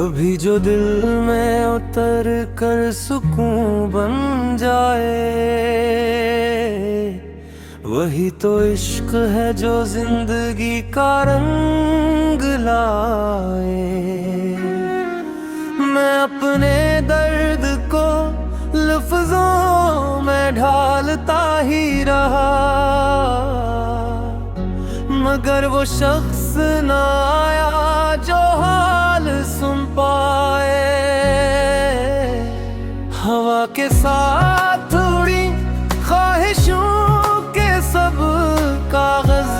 कभी जो दिल में उतर कर सुकून बन जाए, वही तो इश्क है जो जिंदगी का रंग लाए। मैं अपने दर्द को लफ्जों में ढालता ही रहा, मगर वो शख्स न आया जो हाल सुन पाए। हवा के साथ उड़ी ख्वाहिशों के सब कागज,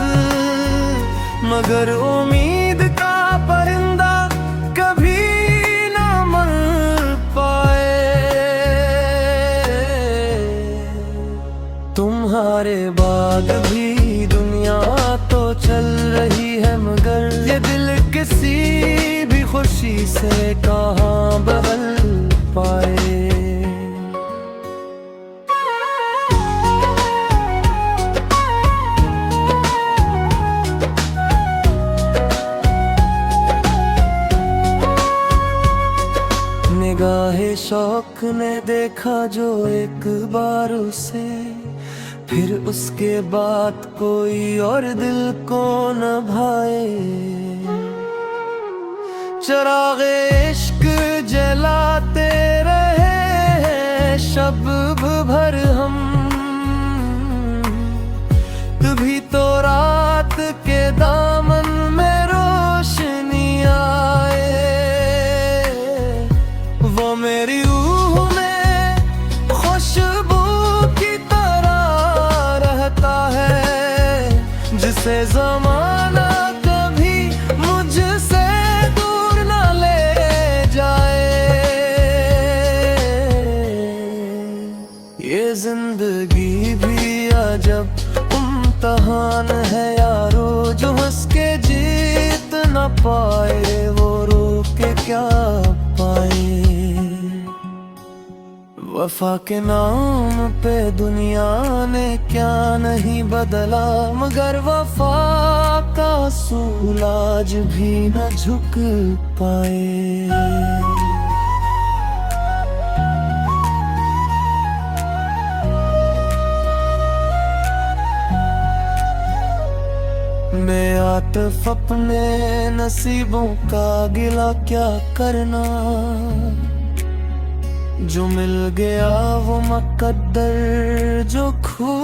मगर उम्मीद का परिंदा कभी ना मर पाए। तुम्हारे बाद भी दुनिया तो चल रही है, मगर ये दिल किसी भी खुशी से कहाँ बदल पाए। निगाहे शौक ने देखा जो एक बार उसे, फिर उसके बाद कोई और दिल को न भाए। चिरागे इश्क जलाते रहे शब भर हम, तभी तो रात के दामन में रोशनी आए। वो मेरी रूह में खुशबू की तरह रहता है, जिसे ज़माना कभी मुझसे दूर न ले जाए। ये जिंदगी भी अजब इम्तहान है यारो, जो हंस के जीत न पाए वो रो के क्या पाए। वफा के नाम पे दुनिया ने क्या नहीं बदला, मगर वफा का असूल आज भी न झुक पाए। मैं आतिफ अपने नसीबों का गिला क्या करना, जो मिल गया वो मुकद्दर, जो खो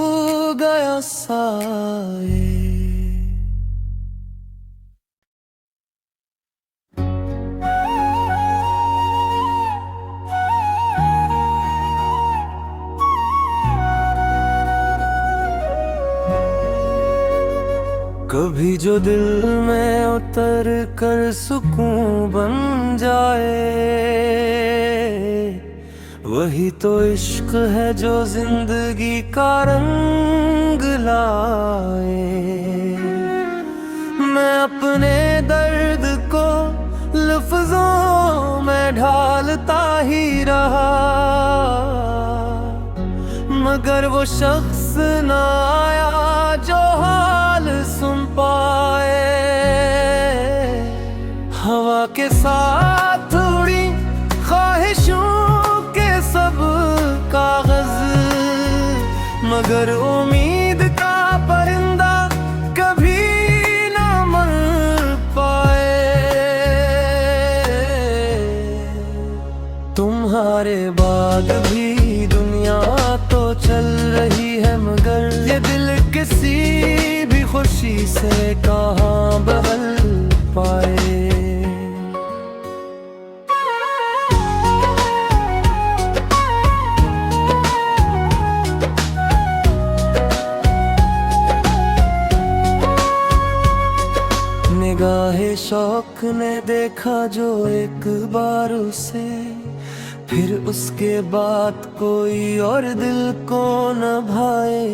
गया साए। कभी जो दिल में उतर कर सुकून बन जाए, वही तो इश्क है जो जिंदगी का रंग लाए। मैं अपने दर्द को लफ्जों में ढालता ही रहा, मगर वो शख्स न आया जो हाल सुन पाए। हवा के साथ उड़ी ख्वाहिशों के सब कागज, मगर उम्मीद का परिंदा कभी ना मर पाए। तुम्हारे बाद भी दुनिया तो चल रही है, मगर ये दिल किसी भी खुशी से कहाँ बदल पाए। निगाहे शौक ने देखा जो एक बार उसे, फिर उसके बाद कोई और दिल को न भाए।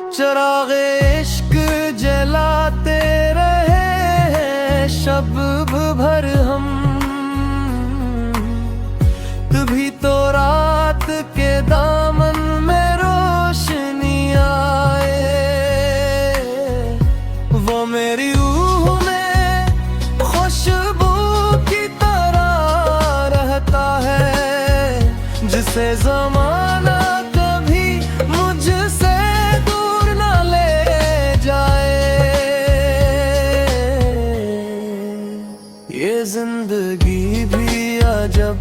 चिरागे इश्क जलाते रहे शब भर हम, तभी तो रात के दामन में रोशनी आए। वो मेरी रूह में खुशबू जमाना कभी मुझसे दूर ना ले जाए। ये जिंदगी भी अजब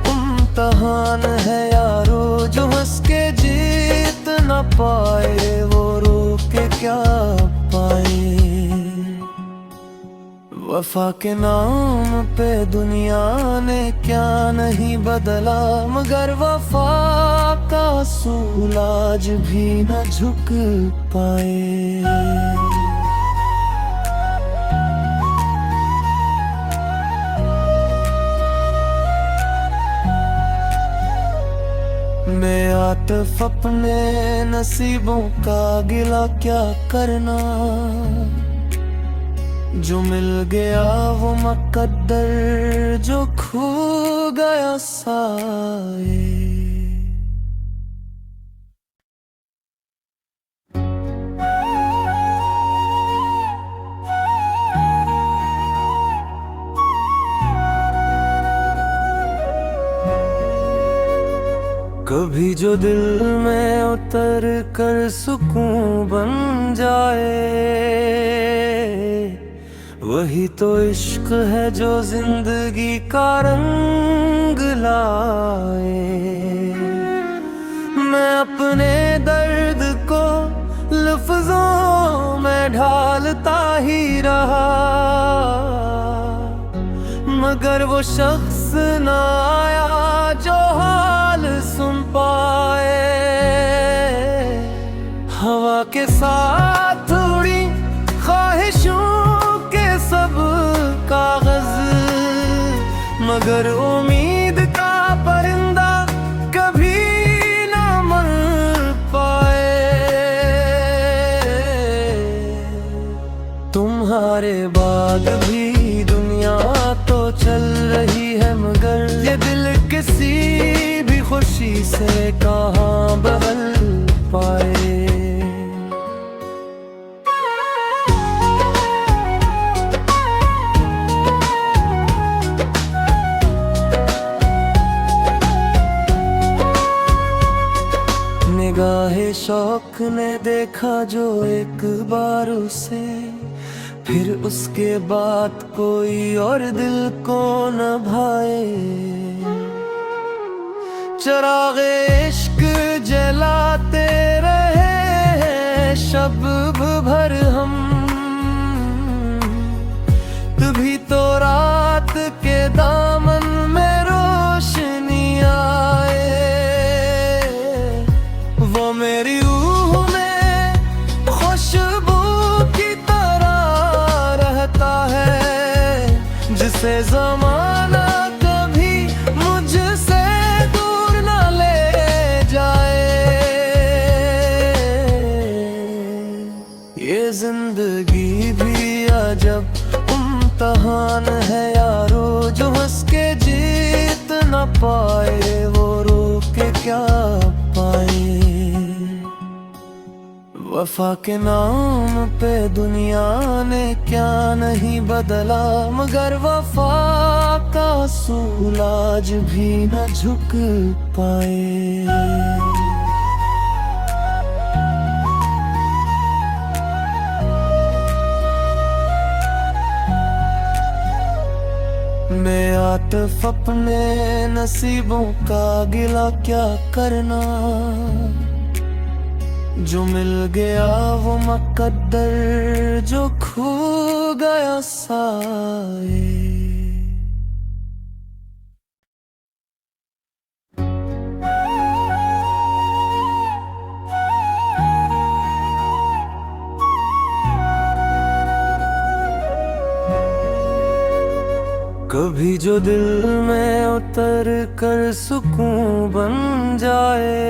इम्तहान है यारो, जो हंस के जीत न पाए वो रो के क्या पाए। वफा के नाम पे दुनिया ने क्या नहीं बदला, मगर वफा का असूल आज भी न झुक पाए। मैं आतिफ अपने नसीबों का गिला क्या करना, जो मिल गया वो मुकद्दर, जो खो गया साए। कभी जो दिल में उतर कर सुकून बन जाए, वही तो इश्क है जो जिंदगी का रंग लाए। मैं अपने दर्द को लफ्जों में ढालता ही रहा, मगर वो शख्स न आया जो हाल सुन पाए। हवा के साथ उड़ी ख्वाहिशों के सब कागज, मगर उम्मीद का परिंदा कभी ना मर पाए। तुम्हारे बाद भी दुनिया तो चल रही है, मगर ये दिल किसी भी खुशी से कहाँ बदल पाए। निगाहे शौक ने देखा जो एक बार उसे, फिर उसके बाद कोई और दिल को न भाए। चिरागे इश्क जलाते रहे शब भर हम, तभी तो रात के दामन में रोशनी आए। वो मेरी रूह में खुशबू की तरह रहता है, जिसे जमाना कभी मुझसे दूर ना ले जाए। ये जिंदगी भी अजब इम्तहान है यारो, जो हंस के जीत न पाए वो रो के क्या पाए। वफा के नाम पे दुनिया ने क्या नहीं बदला, मगर वफा का असूल आज भी न झुक पाए। मैं आतिफ अपने नसीबों का गिला क्या करना, जो मिल गया वो मुकद्दर, जो खो गया साए। कभी जो दिल में उतर कर सुकून बन जाए,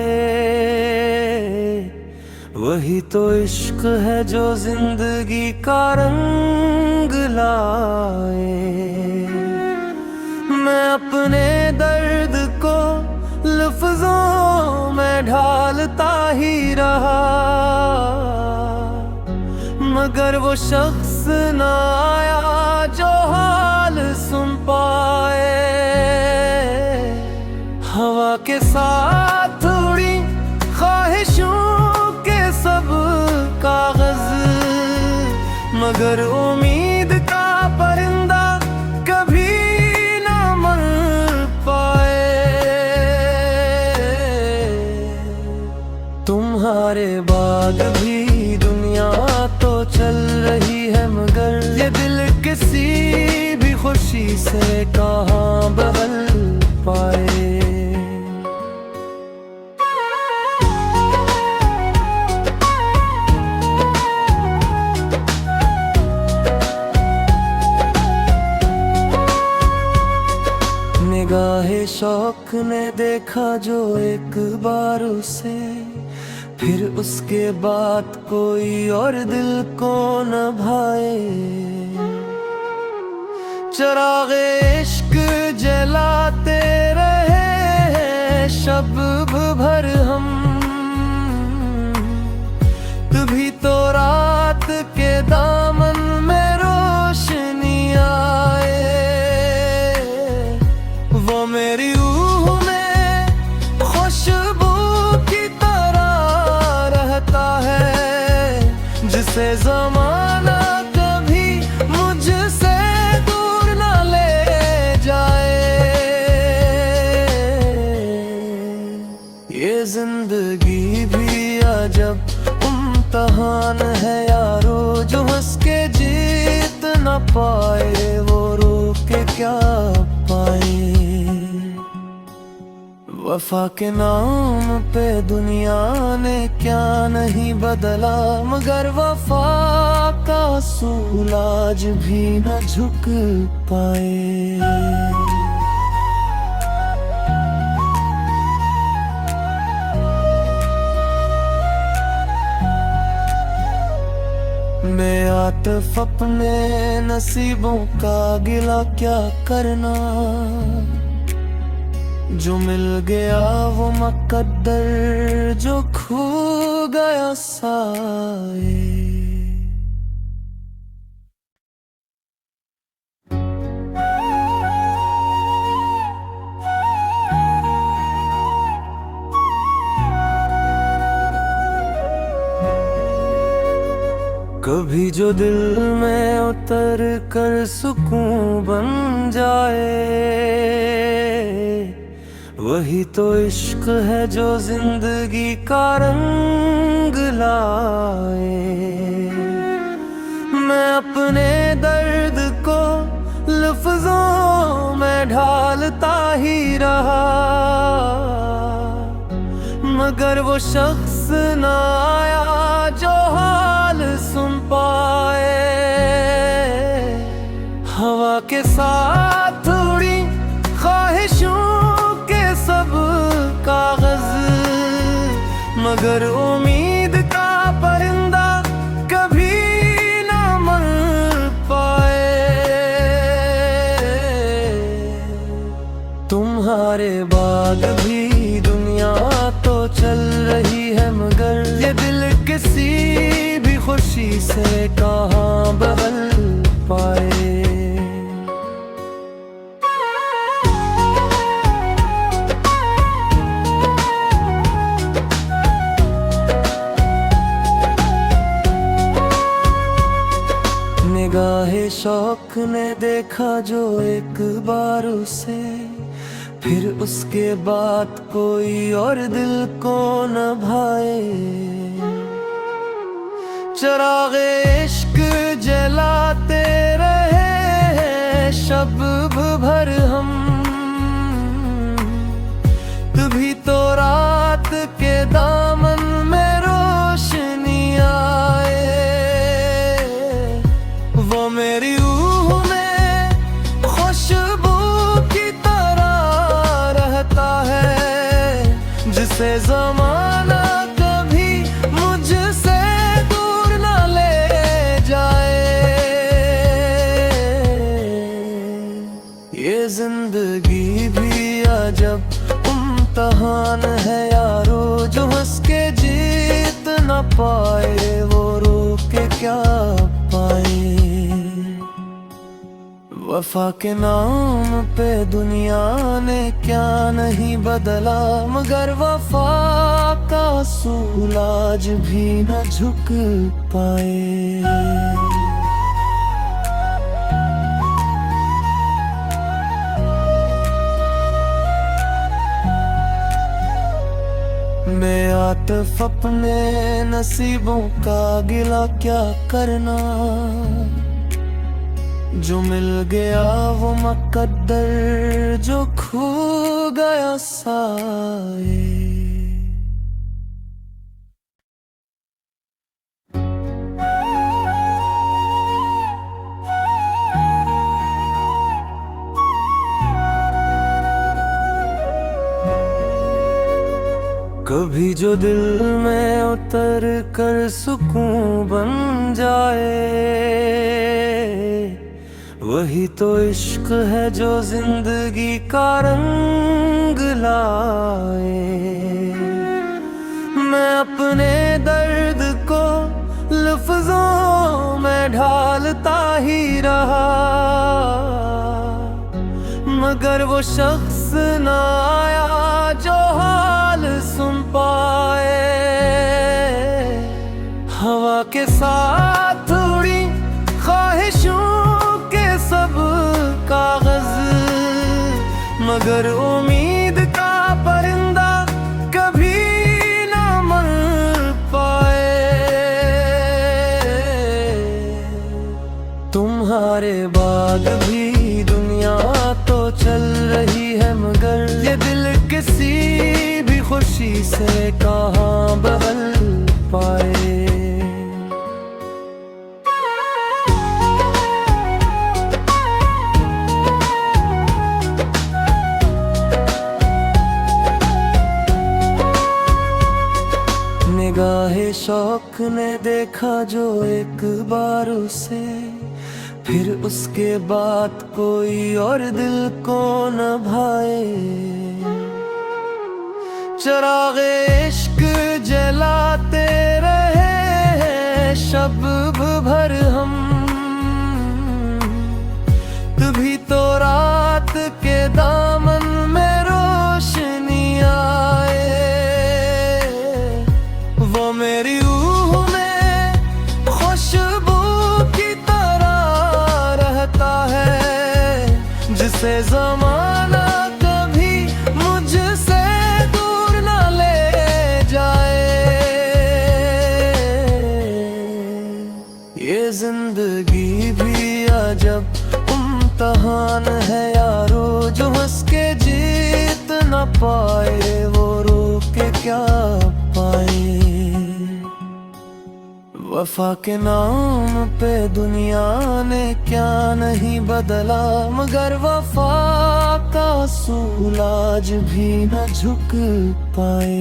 वही तो इश्क है जो जिंदगी का रंग लाए। मैं अपने दर्द को लफ्जों में ढालता ही रहा, मगर वो शख्स न आया जो हाल सुन पाए। हवा के साथ उड़ी ख्वाहिशों के सब कागज, मगर उम्मीद का परिंदा कभी ना मर पाए। तुम्हारे बाद भी दुनिया तो चल रही है, मगर ये दिल किसी भी खुशी से कहाँ बदल पाए। निगाहे शौक ने देखा जो एक बार उसे, फिर उसके बाद कोई और दिल को न भाए। चिरागे इश्क जलाते रहे शब भर हम, तभी तो रात के दामन में रोशनी आए। वो मेरी रूह में खुशबू की तरह रहता है, जिसे ज़माना कभी मुझसे दूर न ले जाए। ये जिंदगी भी अजब इम्तिहान है यारो, जो हंस के जीत न पाए वो रो के क्या पाए। वफा के नाम पे दुनिया ने क्या नहीं बदला, मगर वफा का असूल आज भी न झुक पाए। मैं आतिफ अपने नसीबों का गिला क्या करना, जो मिल गया वो मुकद्दर, जो खो गया साए। कभी जो दिल में उतर कर सुकून बन जाए, वही तो इश्क है जो जिंदगी का रंग लाए। मैं अपने दर्द को लफ्जों में ढालता ही रहा, मगर वो शख्स न आया जो हाल सुन पाए। हवा के साथ उड़ी ख्वाहिशों के सब कागज, मगर उम्मीद का परिंदा कभी ना मर पाए। तुम्हारे बाद भी दुनिया तो चल रही है, मगर ये दिल किसी भी खुशी से कहाँ बदल पाए। निगाहे शौक ने देखा जो एक बार उसे, फिर उसके बाद कोई और दिल को न भाए। चिरागे इश्क जलाते रहे शब भर हम, तभी तो रात के दामन में रोशनी आए। वो मेरी रूह में खुशबू की तरह रहता है, जिसे ज़माना कभी मुझसे दूर न ले जाए। ये जिंदगी भी अजब इम्तिहान है यारो, जो हंस के जीत न पाए वो रो के क्या पाए। वफा के नाम पे दुनिया ने क्या नहीं बदला, मगर वफा का असूल आज भी न झुक पाए। मैं आतिफ अपने नसीबों का गिला क्या करना, जो मिल गया वो मुकद्दर, जो खो गया साए। कभी जो दिल में उतर कर सुकून बन जाए, वही तो इश्क है जो जिंदगी का रंग लाए। मैं अपने दर्द को लफ्जों में ढालता ही रहा, मगर वो शख्स न आया जो हाल सुन पाए। हवा के साथ उड़ी ख्वाहिशों के सब कागज, मगर उम्मीद का परिंदा कभी ना मर पाए। तुम्हारे बाद भी दुनिया तो चल रही है, मगर ये दिल किसी भी खुशी से कहाँ बदल पाए। निगाहे शौक ने देखा जो एक बार उसे, फिर उसके बाद कोई और दिल को न भाए। चिरागे इश्क जलाते रहे शब भर हम, तभी तो रात के दामन में रोशनी आए। वो मेरी रूह में खुशबू की तरह रहता है, जिसे ज़माना कभी मुझसे दूर न ले जाए। ये जिंदगी भी अजब इम्तहान है यारो, जो हंस के जीत न पाए वो रो के क्या पाए। वफा के नाम पे दुनिया ने क्या नहीं बदला, मगर वफा का असूल आज भी न झुक पाए।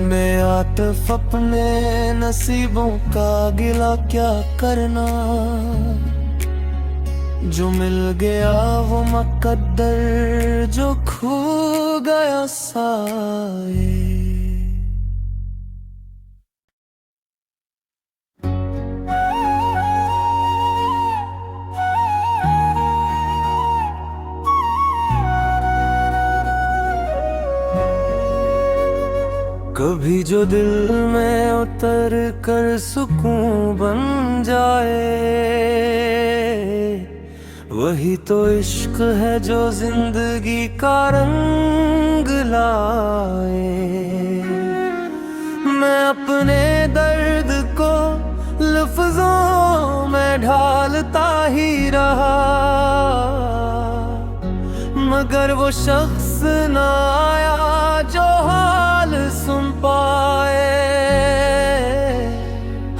मैं आतिफ अपने नसीबों का गिला क्या करना, जो मिल गया वो मुकद्दर, जो खो गया साए। कभी जो दिल में उतर कर सुकून बन जाए, वही तो इश्क है जो जिंदगी का रंग लाए। मैं अपने दर्द को लफ्जों में ढालता ही रहा, मगर वो शख्स न आया जो हाल सुन पाए।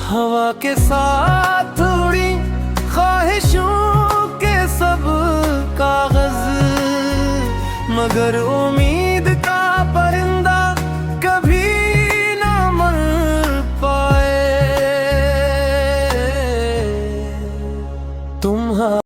हवा के साथ उड़ी ख्वाहिशों के सब कागज, मगर उम्मीद का परिंदा कभी ना मर पाए। तुम्हारा